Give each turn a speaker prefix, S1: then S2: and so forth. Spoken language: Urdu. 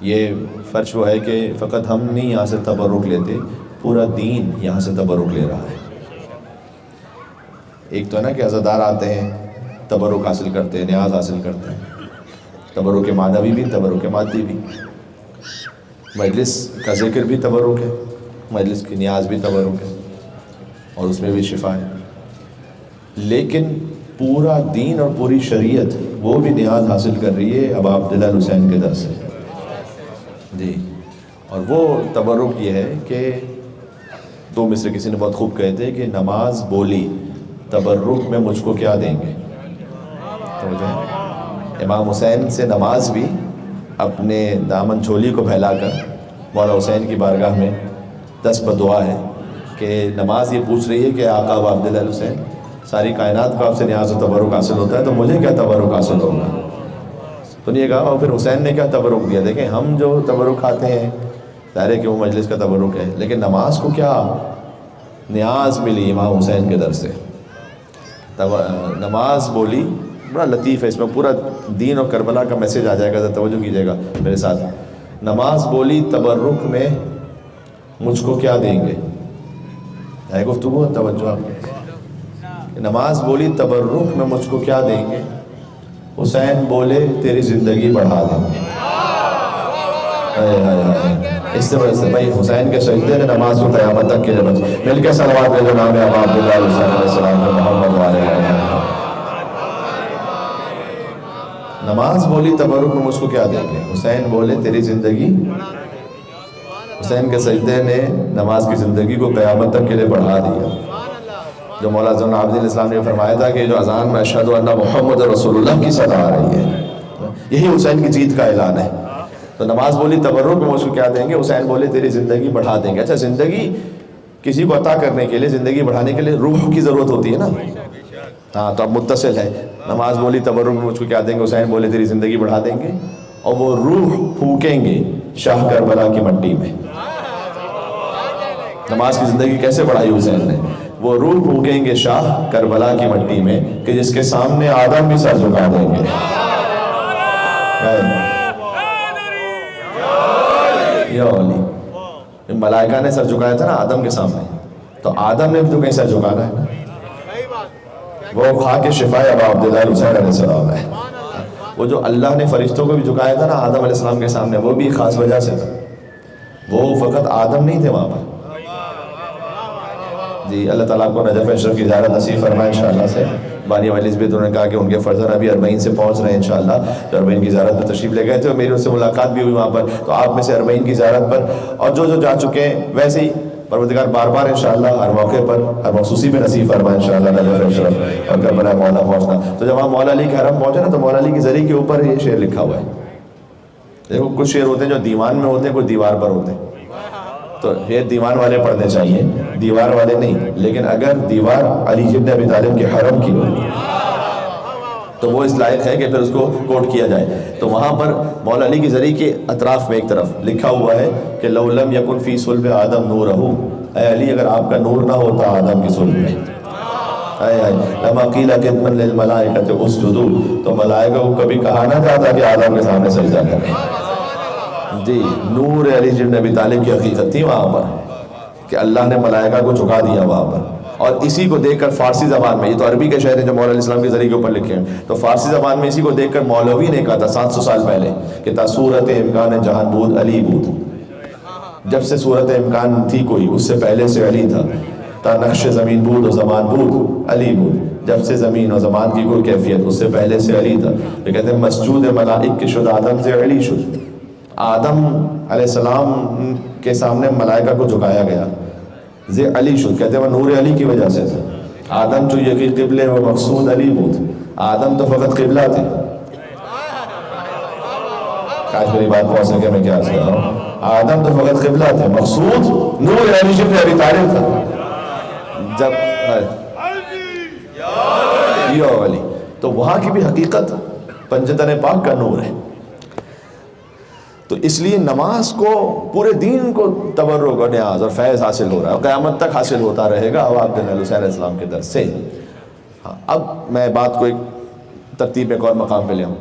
S1: یہ فرش وہ ہے کہ فقط ہم نہیں یہاں سے تبرک لیتے، پورا دین یہاں سے تبرک لے رہا ہے۔ ایک تو ہے نا کہ عزادار آتے ہیں، تبرک حاصل کرتے ہیں، نیاز حاصل کرتے ہیں، تبرک معنوی بھی، تبرک مادی بھی۔ مجلس کا ذکر بھی تبرک ہے، مجلس کی نیاز بھی تبرک ہے، اور اس میں بھی شفا ہے۔ لیکن پورا دین اور پوری شریعت وہ بھی نیاز حاصل کر رہی ہے ابا عبداللہ الحسین کے در سے جی۔ اور وہ تبرک یہ ہے کہ دو مصرے کسی نے بہت خوب کہے تھے کہ نماز بولی تبرک میں مجھ کو کیا دیں گے۔ تو امام حسین سے نماز بھی اپنے دامن چولی کو پھیلا کر مولا حسین کی بارگاہ میں دست بدعا ہے کہ نماز یہ پوچھ رہی ہے کہ آقا ابا عبداللہ الحسین، ساری کائنات کو آپ سے نیاز و تبرک حاصل ہوتا ہے، تو مجھے کیا تبرک حاصل ہوگا؟ تو نہیں کہا۔ اور پھر حسین نے کیا تبرک دیا؟ دیکھیں ہم جو تبرک کھاتے ہیں ظاہر ہے کہ وہ مجلس کا تبرک ہے، لیکن نماز کو کیا نیاز ملی امام حسین کے در سے۔ نماز بولی بڑا لطیف ہے، اس میں پورا دین اور کربلا کا میسج آ جائے گا، ذرا توجہ کیجیے گا میرے ساتھ۔ نماز بولی تبرک میں مجھ کو کیا دیں گے؟ ہے گفتگو، توجہ آپ۔ نماز بولی تبرک میں مجھ کو کیا دیں گے؟ حسین بولے تیری زندگی بڑھا دیں گے۔ اس سے وجہ سے بھائی حسین کے سجدے نے نماز کو قیامت تک کے لیے مل کے صلوات لے جو نام ابا عبداللہ الحسین علیہ السلام پر محمد علیہ۔ نماز بولی تبرک میں مجھ کو کیا دیں گے؟ حسین بولے تیری زندگی۔ حسین کے سجدے نے نماز کی زندگی کو قیامت تک کے لیے بڑھا دیا۔ جو مولا زین العابدین الاسلام نے فرمایا تھا کہ جو اذان میں اشہد ان محمد رسول اللہ کی صدا آ رہی ہے، یہی حسین کی جیت کا اعلان ہے۔ تو نماز بولی تبرک میں مجھ کو کیا دیں گے؟ حسین بولے تیری زندگی بڑھا دیں گے۔ اچھا، زندگی کسی کو عطا کرنے کے لیے، زندگی بڑھانے کے لیے روح کی ضرورت ہوتی ہے نا۔ ہاں، تو اب متصل ہے۔ نماز بولی تبرک میں مجھ کو کیا دیں گے؟ حسین بولے تیری زندگی بڑھا دیں گے، اور وہ روح پھونکیں گے شاہ کربلا کی مٹی میں۔ نماز کی زندگی کیسے بڑھائی حسین نے؟ وہ روح پھونکیں گے شاہ کربلا کی مٹی میں کہ جس کے سامنے آدم بھی سر جھکا دیں گے۔ یا علی، ملائکہ نے سر جھکایا تھا نا آدم کے سامنے، تو آدم نے بھی تو کہیں سر جھکانا ہے نا۔ وہ خاک شفائے ابا عبداللہ الحسین علیہ السلام ہے۔ وہ جو اللہ نے فرشتوں کو بھی جھکایا تھا نا آدم علیہ السلام کے سامنے، وہ بھی خاص وجہ سے تھا۔ وہ فقط آدم نہیں تھے وہاں پر جی۔ اللہ تعالیٰ کو نجف اشرف کی زیارت نصیب فرمائے انشاءاللہ سے۔ بانی مجلس بھی انہوں نے کہا کہ ان کے فرزند ابھی 40 سے پہنچ رہے ہیں انشاءاللہ، تو 40 کی زیارت میں تشریف لے گئے تھے، اور میری اس سے ملاقات بھی ہوئی وہاں پر۔ تو آپ میں سے 40 کی زیارت پر اور جو جا چکے ہیں، ویسے ہی پروردگار بار بار انشاءاللہ ہر موقع پر ہر مخصوصی میں نصیب فرمائے انشاءاللہ نجف اشرف اور کربلا مولا پہنچنا۔ تو جب ہم مولا علی کے حرم پہنچے نا، تو مولا علی کی زری کے اوپر یہ شعر لکھا ہوا ہے۔ دیکھو کچھ شعر ہوتے ہیں جو دیوان میں ہوتے ہیں، کچھ دیوار پر ہوتے ہیں، تو یہ دیوان والے پڑھنے چاہیے، دیوار والے نہیں۔ لیکن اگر دیوار علی بن ابی طالب کے حرم کی ہو تو وہ اس لائق ہے کہ پھر اس کو کوٹ کیا جائے۔ تو وہاں پر مولا علی کی زری کے اطراف میں ایک طرف لکھا ہوا ہے کہ لو لم یکن فی صلب آدم نورہ، اے علی اگر آپ کا نور نہ ہوتا آدم کی صلب میں، لما قیل قدما للملائکۃ اسجدوا، تو ملائکہ کو کبھی کہا نہ جاتا کہ آدم کے سامنے سجدہ کریں۔ جی، نور علی بن ابی طالب کی حقیقت تھی وہاں پر کہ اللہ نے ملائکہ کو جھکا دیا وہاں پر۔ اور اسی کو دیکھ کر فارسی زبان میں، یہ تو عربی کے شعر ہیں جو مولا علیہ السلام کے ذریعے کے اوپر لکھے ہیں، تو فارسی زبان میں اسی کو دیکھ کر مولوی نے کہا تھا 700 سال پہلے کہ تا صورت امکان جہان بود علی بود، جب سے صورت امکان تھی کوئی اس سے پہلے سے علی تھا۔ تا نقش زمین بود و زمان بود علی بود، جب سے زمین و زمان کی کوئی کیفیت اس سے پہلے سے علی تھا۔ یہ کہتے ہیں مسجود ملائک کے شد آدم سے علی شد، آدم علیہ السلام کے سامنے ملائکہ کو جھکایا گیا، زی علی شد، کہتے ہیں وہ نور علی کی وجہ سے تھا۔ آدم جو یقی قبلے و مقصود علی بود، آدم تو فقط قبلہ تھے۔ کاش میری بات پہنچ سکے، میں کیا کہہ رہا ہوں، آدم تو فقط قبلہ تھے، مقصود نور علی بن ابی طالب تھا۔ جب یا علی، تو وہاں کی بھی حقیقت پنجتن پاک کا نور ہے۔ تو اس لیے نماز کو پورے دین کو تبرک اور نیاز اور فیض حاصل ہو رہا ہے، اور قیامت تک حاصل ہوتا رہے گا ابا عبداللہ الحسین علیہ السلام کے در سے۔ ہاں، اب میں بات کو ایک ترتیب میں ایک اور مقام پہ لے آؤں۔